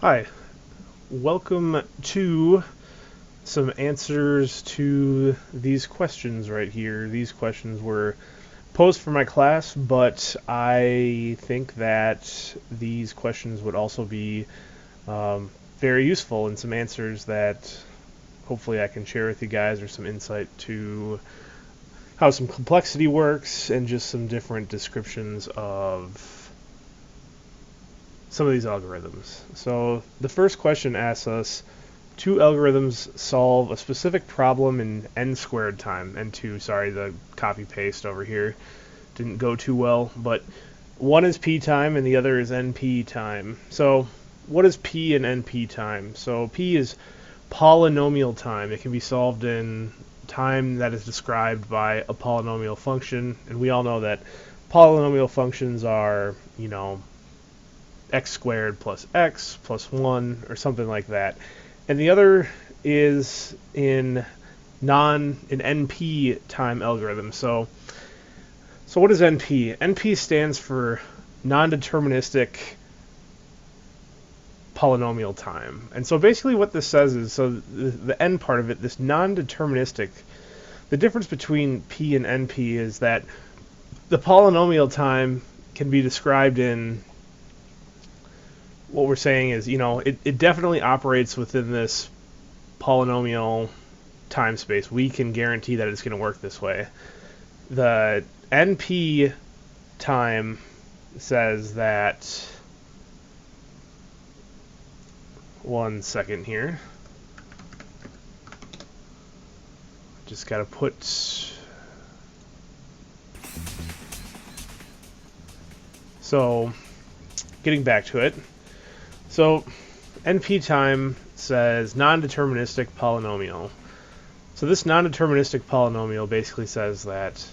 Hi, welcome to some answers to these questions right here. These questions were posed for my class, but I think that these questions would also be very useful and some answers that hopefully I can share with you guys, or some insight to how some complexity works and just some different descriptions of some of these algorithms. So the first question asks us, two algorithms solve a specific problem in n squared time. N2, sorry, the copy paste over here didn't go too well, but one is p time and the other is np time. So what is p and np time? So p is polynomial time. It can be solved in time that is described by a polynomial function, and we all know that polynomial functions are, x squared plus x plus 1 or something like that. And the other is in NP time algorithm. So what is NP? NP stands for non-deterministic polynomial time. And so basically what this says is, so the n part of it, this non-deterministic, the difference between P and NP is that the polynomial time can be described in, what we're saying is, it definitely operates within this polynomial time space. We can guarantee that it's going to work this way. The NP time says that, one second here, just got to put, so getting back to it. So NP time says non-deterministic polynomial. So this non-deterministic polynomial basically says that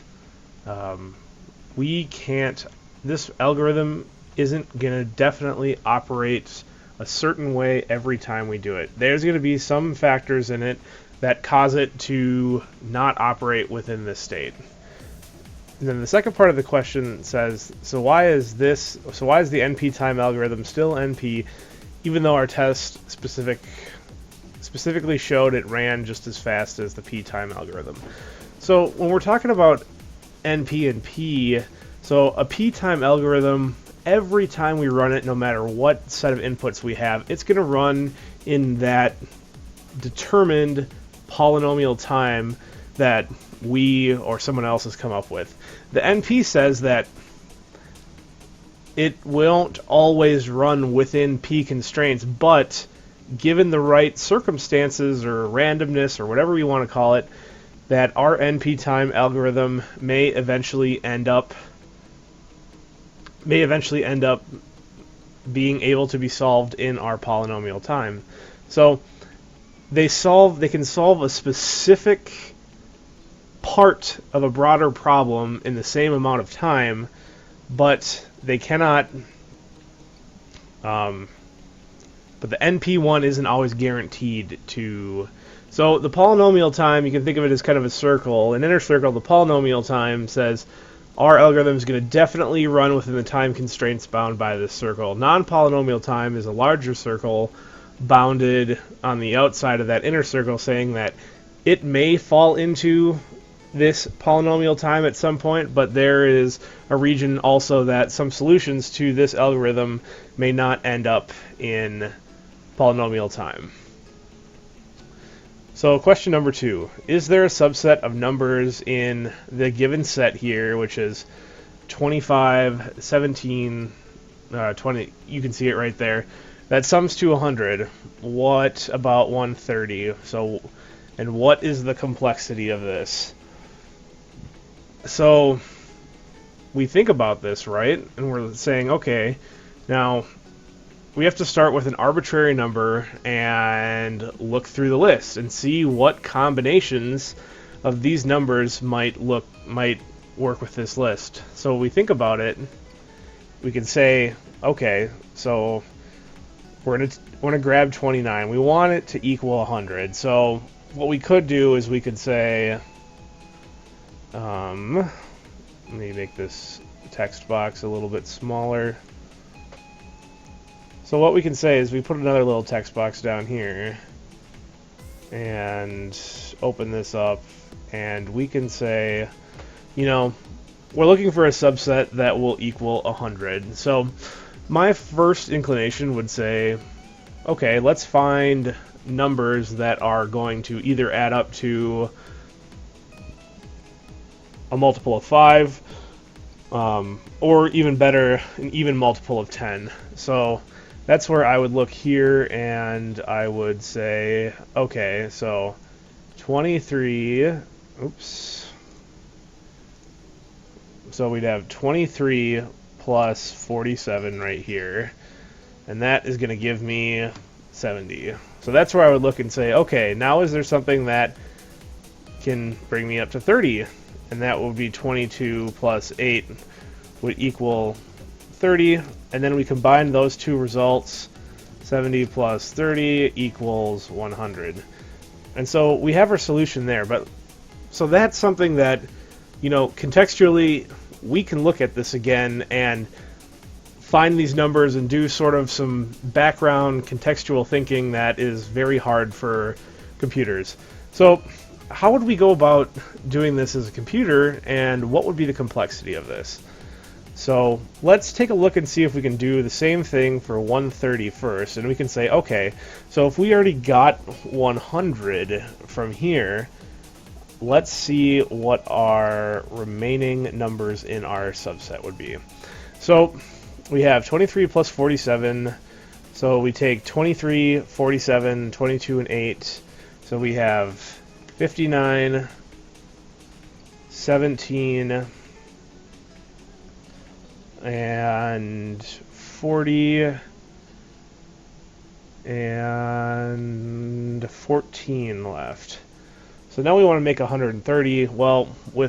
this algorithm isn't going to definitely operate a certain way every time we do it. There's going to be some factors in it that cause it to not operate within this state. And then the second part of the question says, so why is the NP time algorithm still NP, even though our test specifically showed it ran just as fast as the p time algorithm? So when we're talking about NP and P, so a p time algorithm, every time we run it, no matter what set of inputs we have, it's going to run in that determined polynomial time that we or someone else has come up with. The NP says that it won't always run within P constraints, but given the right circumstances or randomness or whatever we want to call it, that our NP time algorithm may eventually end up being able to be solved in our polynomial time. So they can solve a specific part of a broader problem in the same amount of time, but they cannot, but the NP one isn't always guaranteed to. So the polynomial time, you can think of it as kind of a circle. An inner circle, the polynomial time says our algorithm is going to definitely run within the time constraints bound by this circle. Non-polynomial time is a larger circle bounded on the outside of that inner circle, saying that it may fall into this polynomial time at some point, but there is a region also that some solutions to this algorithm may not end up in polynomial time. So question number 2, is there a subset of numbers in the given set here, which is 25, 17, 20, you can see it right there, that sums to 100? What about 130? So, and what is the complexity of this? So we think about this, right? And we're saying, okay, now we have to start with an arbitrary number and look through the list and see what combinations of these numbers might work with this list. So we think about it, we can say, okay, so we're gonna grab 29. We want it to equal 100. So what we could do is we could say, let me make this text box a little bit smaller. So what we can say is we put another little text box down here and open this up, and we can say, you know, we're looking for a subset that will equal 100. So my first inclination would say, okay, let's find numbers that are going to either add up to a multiple of 5, or even better, an even multiple of 10. So that's where I would look here, and I would say, okay, so 23, oops. So we'd have 23 plus 47 right here, and that is going to give me 70. So that's where I would look and say, okay, now is there something that can bring me up to 30? And that would be 22 plus 8 would equal 30, and then we combine those two results. 70 plus 30 equals 100. And so we have our solution there. But so that's something that, you know, contextually we can look at this again and find these numbers and do sort of some background contextual thinking that is very hard for computers. So how would we go about doing this as a computer, and what would be the complexity of this? So let's take a look and see if we can do the same thing for 130 first, and we can say, okay, so if we already got 100 from here, let's see what our remaining numbers in our subset would be. So we have 23 plus 47, so we take 23, 47, 22, and 8, so we have 59, 17, and 40, and 14 left. So now we want to make 130. Well, I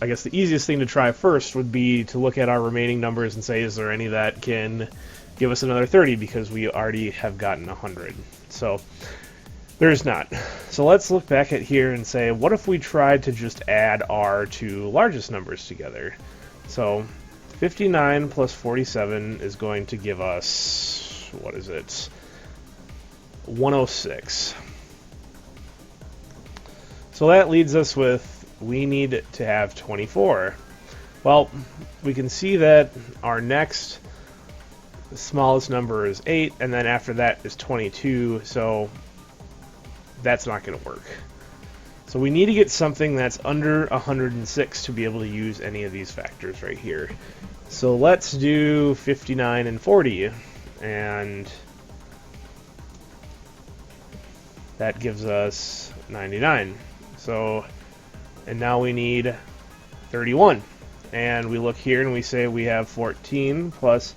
guess the easiest thing to try first would be to look at our remaining numbers and say, is there any that can give us another 30, because we already have gotten 100. So there's not. So let's look back at here and say, what if we tried to just add our two largest numbers together? So 59 plus 47 is going to give us, what is it? 106. So that leads us with, we need to have 24. Well, we can see that our next smallest number is 8, and then after that is 22, so that's not going to work. So we need to get something that's under 106 to be able to use any of these factors right here. So let's do 59 and 40, and that gives us 99. So, and now we need 31. And we look here and we say we have 14 plus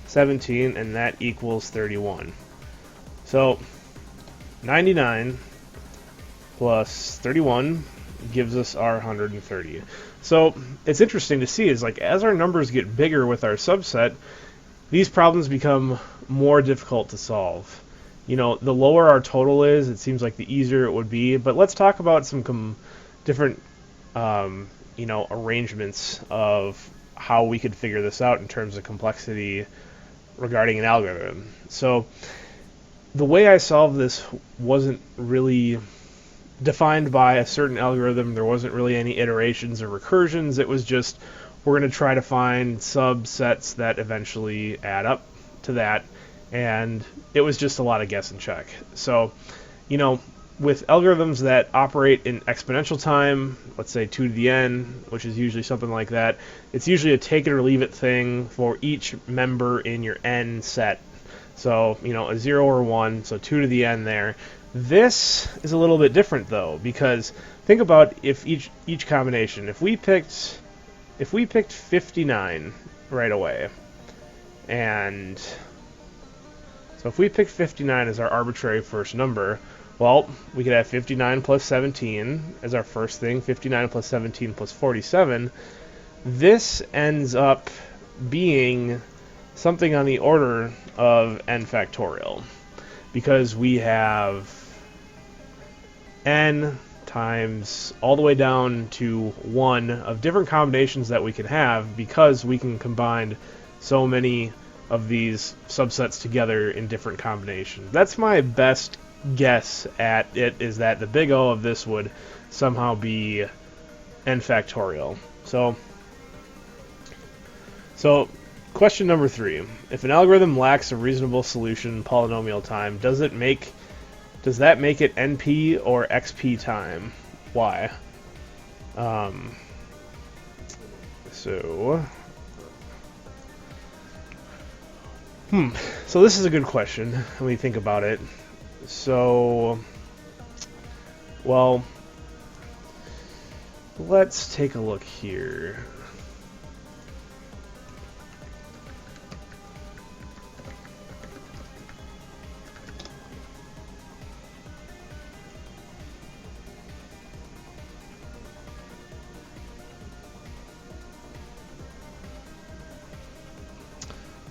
17, and that equals 31. So 99 plus 31 gives us our 130. So it's interesting to see is, like, as our numbers get bigger with our subset, these problems become more difficult to solve. You know, the lower our total is, it seems like the easier it would be. But let's talk about some different arrangements of how we could figure this out in terms of complexity regarding an algorithm. So the way I solved this wasn't really defined by a certain algorithm. There wasn't really any iterations or recursions. It was just, we're going to try to find subsets that eventually add up to that, and it was just a lot of guess and check. So, you know, with algorithms that operate in exponential time, let's say 2 to the n, which is usually something like that, it's usually a take it or leave it thing for each member in your n set. So, you know, a 0 or 1, so 2 to the n there. This is a little bit different, though, because think about if each combination, if we picked 59 right away, and so if we picked 59 as our arbitrary first number, well, we could have 59 plus 17 as our first thing, 59 plus 17 plus 47. This ends up being something on the order of n factorial, because we have n times all the way down to 1 of different combinations that we can have, because we can combine so many of these subsets together in different combinations. That's my best guess at it, is that the big O of this would somehow be n factorial. So question number 3. If an algorithm lacks a reasonable solution polynomial time, does that make it NP or XP time? Why? So this is a good question when we think about it. So, well, let's take a look here.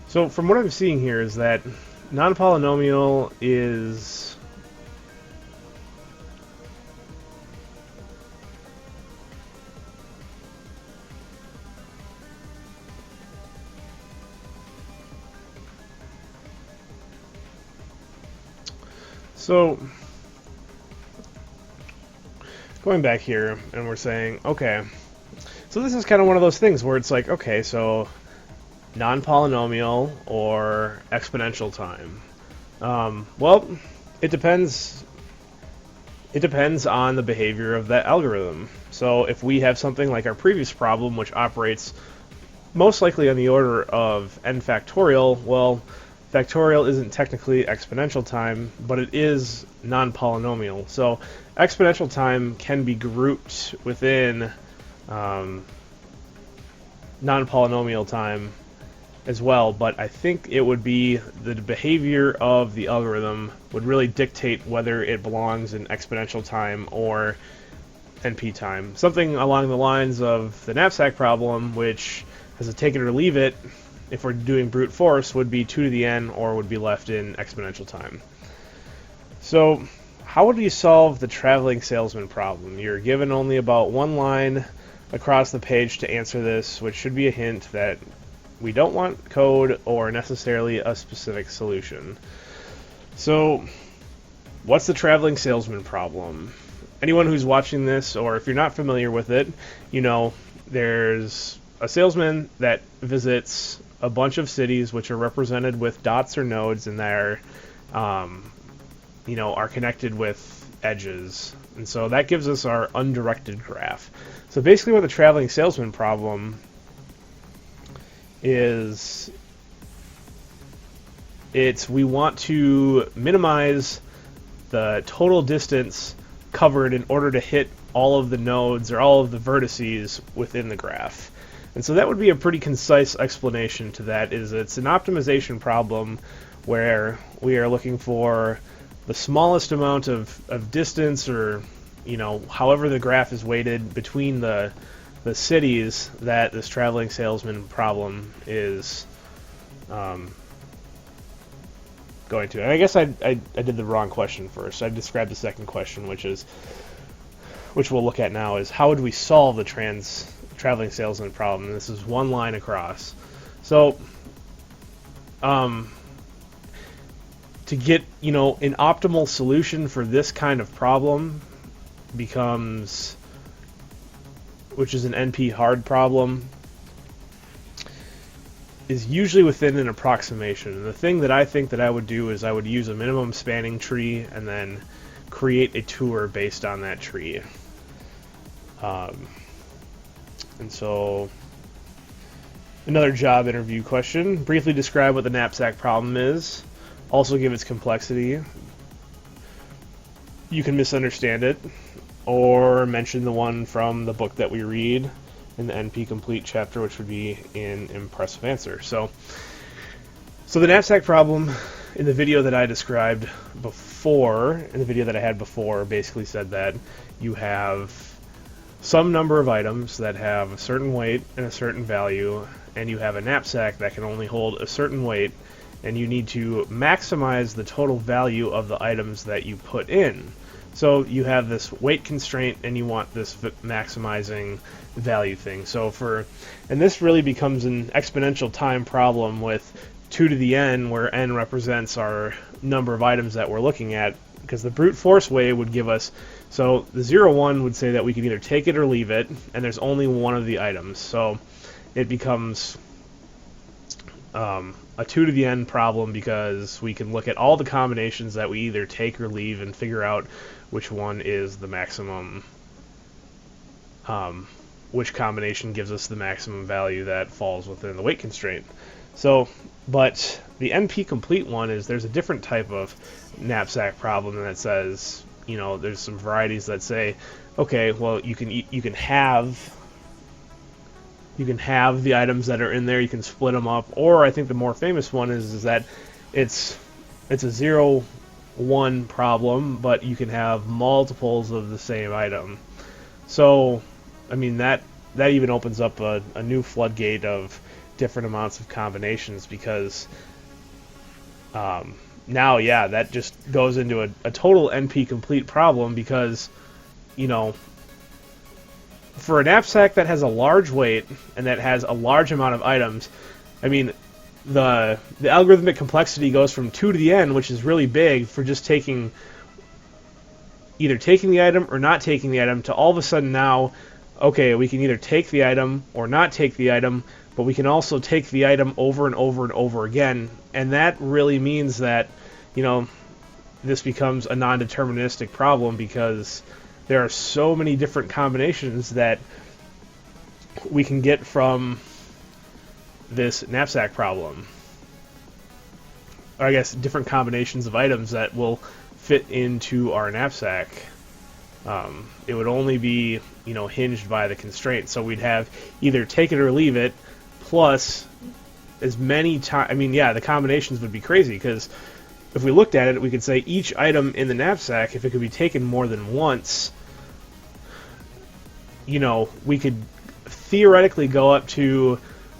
So from what I'm seeing here is that non-polynomial is so going back here and we're saying, okay, so this is kind of one of those things where it's like, okay, so non-polynomial or exponential time. Well, it depends. It depends on the behavior of that algorithm. So if we have something like our previous problem, which operates most likely on the order of n factorial, well, factorial isn't technically exponential time, but it is non-polynomial. So exponential time can be grouped within non-polynomial time as well, but I think it would be the behavior of the algorithm would really dictate whether it belongs in exponential time or NP time. Something along the lines of the knapsack problem, which as a take it or leave it, if we're doing brute force, would be 2 to the n or would be left in exponential time. So how would you solve the traveling salesman problem? You're given only about one line across the page to answer this, which should be a hint that we don't want code or necessarily a specific solution. So, what's the traveling salesman problem? Anyone who's watching this, or if you're not familiar with it, you know, there's a salesman that visits a bunch of cities which are represented with dots or nodes, and they're, are connected with edges. And so that gives us our undirected graph. So basically what the traveling salesman problem is, we want to minimize the total distance covered in order to hit all of the nodes or all of the vertices within the graph. And so that would be a pretty concise explanation to that. It's an optimization problem where we are looking for the smallest amount of distance, or however the graph is weighted between the cities that this traveling salesman problem is going to. And I guess I did the wrong question first. I described the second question, which we'll look at now, is how would we solve the traveling salesman problem? And this is one line across. So to get an optimal solution for this kind of problem becomes, which is an NP hard problem, is usually within an approximation. And the thing that I think that I would do is I would use a minimum spanning tree and then create a tour based on that tree. And so another job interview question: briefly describe what the knapsack problem is. Also give its complexity. You can misunderstand it, or mention the one from the book that we read in the NP Complete chapter, which would be in Impressive Answer. So the knapsack problem in the video that I described before, in the video that I had before, basically said that you have some number of items that have a certain weight and a certain value, and you have a knapsack that can only hold a certain weight, and you need to maximize the total value of the items that you put in. So you have this weight constraint, and you want this maximizing value thing. And this really becomes an exponential time problem with 2 to the n, where n represents our number of items that we're looking at, because the brute force way would give us, so the 0, 1 would say that we can either take it or leave it, and there's only one of the items. So it becomes a 2 to the n problem, because we can look at all the combinations that we either take or leave and figure out which one is the maximum, which combination gives us the maximum value that falls within the weight constraint. So, but the NP complete one is, there's a different type of knapsack problem that says, there's some varieties that say, okay, well, you can have the items that are in there, you can split them up, or I think the more famous one is that it's a 0, 1 problem, but you can have multiples of the same item. So, I mean, that even opens up a new floodgate of different amounts of combinations, because now, yeah, that just goes into a total NP complete problem, because, for a knapsack that has a large weight and that has a large amount of items, I mean, the algorithmic complexity goes from 2 to the n, which is really big, for just either taking the item or not taking the item, to all of a sudden now, okay, we can either take the item or not take the item, but we can also take the item over and over and over again. And that really means that, this becomes a non-deterministic problem, because there are so many different combinations that we can get from this knapsack problem. Or I guess different combinations of items that will fit into our knapsack. It would only be, hinged by the constraint. So we'd have either take it or leave it, plus as many times. I mean, yeah, the combinations would be crazy, because if we looked at it, we could say each item in the knapsack, if it could be taken more than once, we could theoretically go up to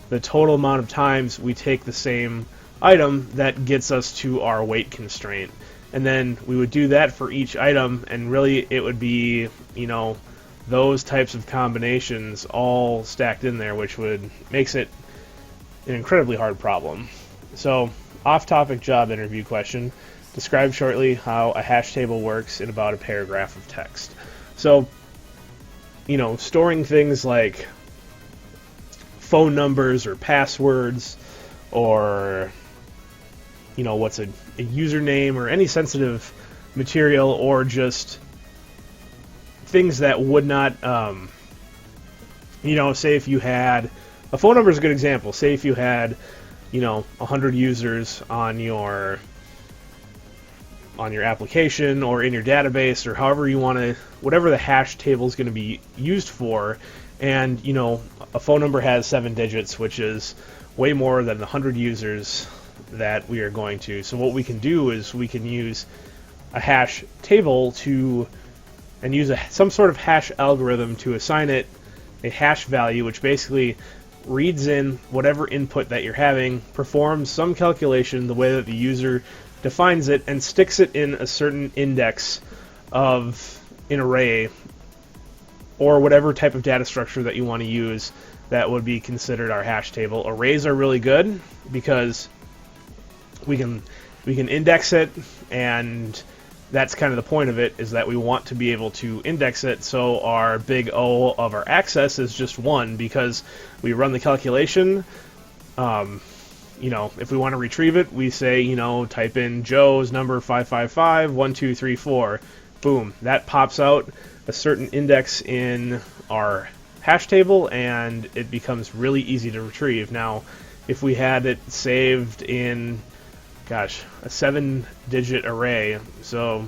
the total amount of times we take the same item that gets us to our weight constraint. And then we would do that for each item, and really it would be, those types of combinations all stacked in there, which makes it an incredibly hard problem. So, off-topic job interview question. Describe shortly how a hash table works in about a paragraph of text. So, storing things like phone numbers or passwords, or what's a username, or any sensitive material, or just things that would not, say if you had a phone number is a good example. Say if you had 100 users on your application, or in your database, or however you want to, whatever the hash table is going to be used for, and a phone number has 7 digits, which is way more than the 100 users that we are going to. So what we can do is we can use a hash table and use some sort of hash algorithm to assign it a hash value, which basically reads in whatever input that you're having, performs some calculation the way that the user defines it, and sticks it in a certain index of an array, or whatever type of data structure that you want to use that would be considered our hash table. Arrays are really good, because we can index it, and that's kind of the point of it, is that we want to be able to index it, so our big O of our access is just 1, because we run the calculation. If we want to retrieve it, we say, type in Joe's number 555-1234. Boom, that pops out a certain index in our hash table, and it becomes really easy to retrieve. Now, if we had it saved in a 7-digit array, so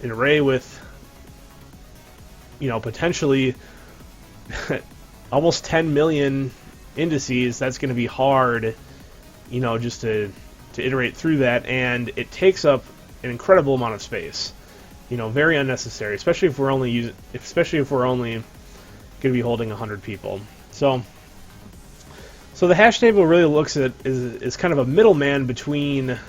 an array with, potentially almost 10 million indices, that's going to be hard, just to iterate through that, and it takes up an incredible amount of space. Very unnecessary, especially if we're only going to be holding 100 people. So the hash table really looks at is kind of a middleman between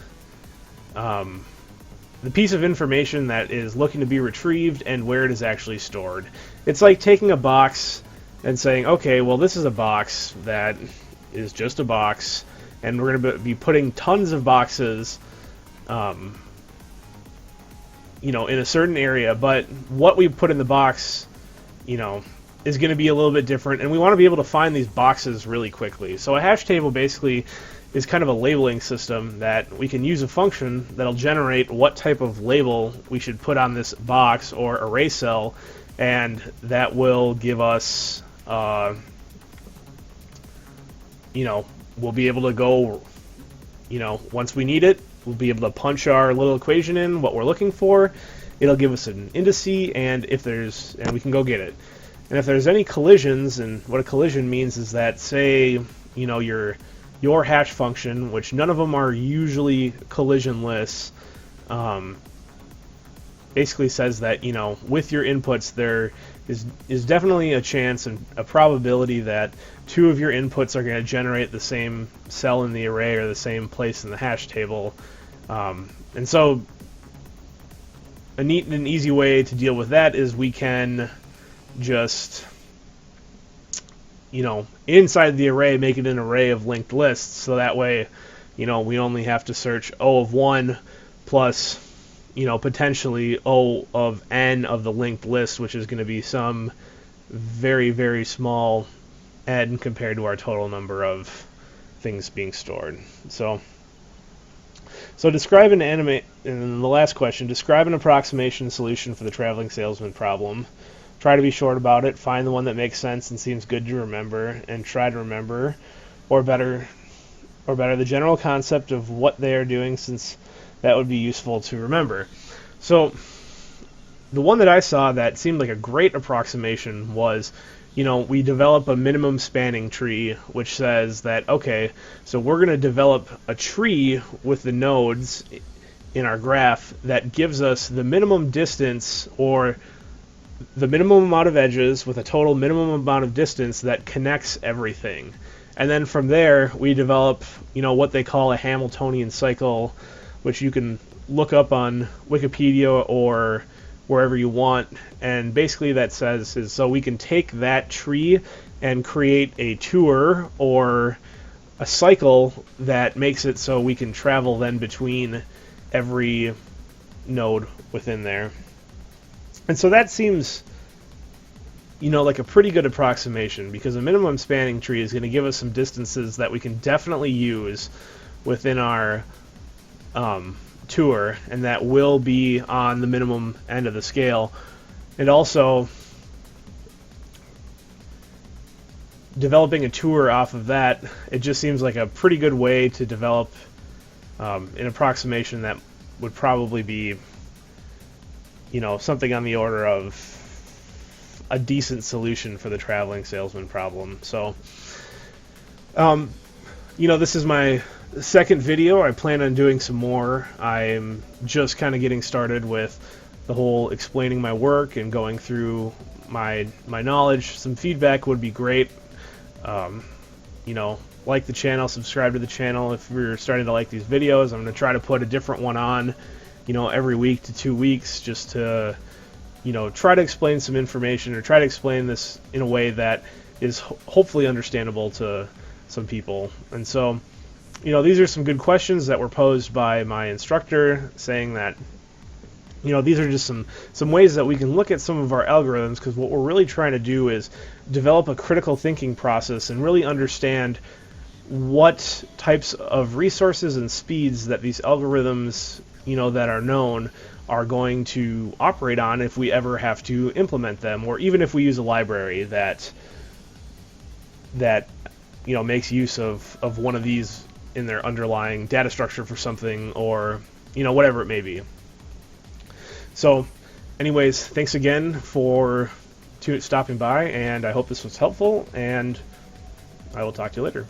the piece of information that is looking to be retrieved and where it is actually stored. It's like taking a box and saying, okay, well, this is a box that is just a box, and we're going to be putting tons of boxes, in a certain area, but what we put in the box, is going to be a little bit different, and we want to be able to find these boxes really quickly. So a hash table basically is kind of a labeling system that we can use a function that'll generate what type of label we should put on this box or array cell, and that will give us, we'll be able to go, once we need it, we'll be able to punch our little equation in, what we're looking for. It'll give us an indice, and we can go get it. And if there's any collisions, and what a collision means is that, say, your hash function, which none of them are usually collisionless, basically says that, with your inputs there is definitely a chance and a probability that two of your inputs are going to generate the same cell in the array or the same place in the hash table. And so a neat and easy way to deal with that is we can just, inside the array, make it an array of linked lists, so that way, we only have to search O of 1 plus, potentially O of n of the linked list, which is going to be some very, very small n compared to our total number of things being stored. So describe and the last question, describe an approximation solution for the traveling salesman problem. Try to be short about it, find the one that makes sense and seems good to remember, and try to remember, or better, the general concept of what they are doing, since that would be useful to remember. So the one that I saw that seemed like a great approximation was, we develop a minimum spanning tree, which says that, okay, so we're going to develop a tree with the nodes in our graph that gives us the minimum distance, or the minimum amount of edges with a total minimum amount of distance that connects everything. And then from there, we develop, what they call a Hamiltonian cycle, which you can look up on Wikipedia or wherever you want. And basically that says is so we can take that tree and create a tour or a cycle that makes it so we can travel then between every node within there. And so that seems, like a pretty good approximation, because a minimum spanning tree is going to give us some distances that we can definitely use within our tour, and that will be on the minimum end of the scale. And also, developing a tour off of that, it just seems like a pretty good way to develop an approximation that would probably be, something on the order of a decent solution for the traveling salesman problem. So, this is my second video. I plan on doing some more. I'm just kind of getting started with the whole explaining my work and going through my knowledge. Some feedback would be great. Like the channel, subscribe to the channel if you're starting to like these videos. I'm going to try to put a different one on, every week to 2 weeks, just to, try to explain some information, or try to explain this in a way that is hopefully understandable to some people. And so, these are some good questions that were posed by my instructor, saying that, these are just some ways that we can look at some of our algorithms, because what we're really trying to do is develop a critical thinking process and really understand what types of resources and speeds that these algorithms, that are known, are going to operate on if we ever have to implement them, or even if we use a library that makes use of one of these in their underlying data structure for something, or whatever it may be. So anyways, thanks again for stopping by, and I hope this was helpful, and I will talk to you later.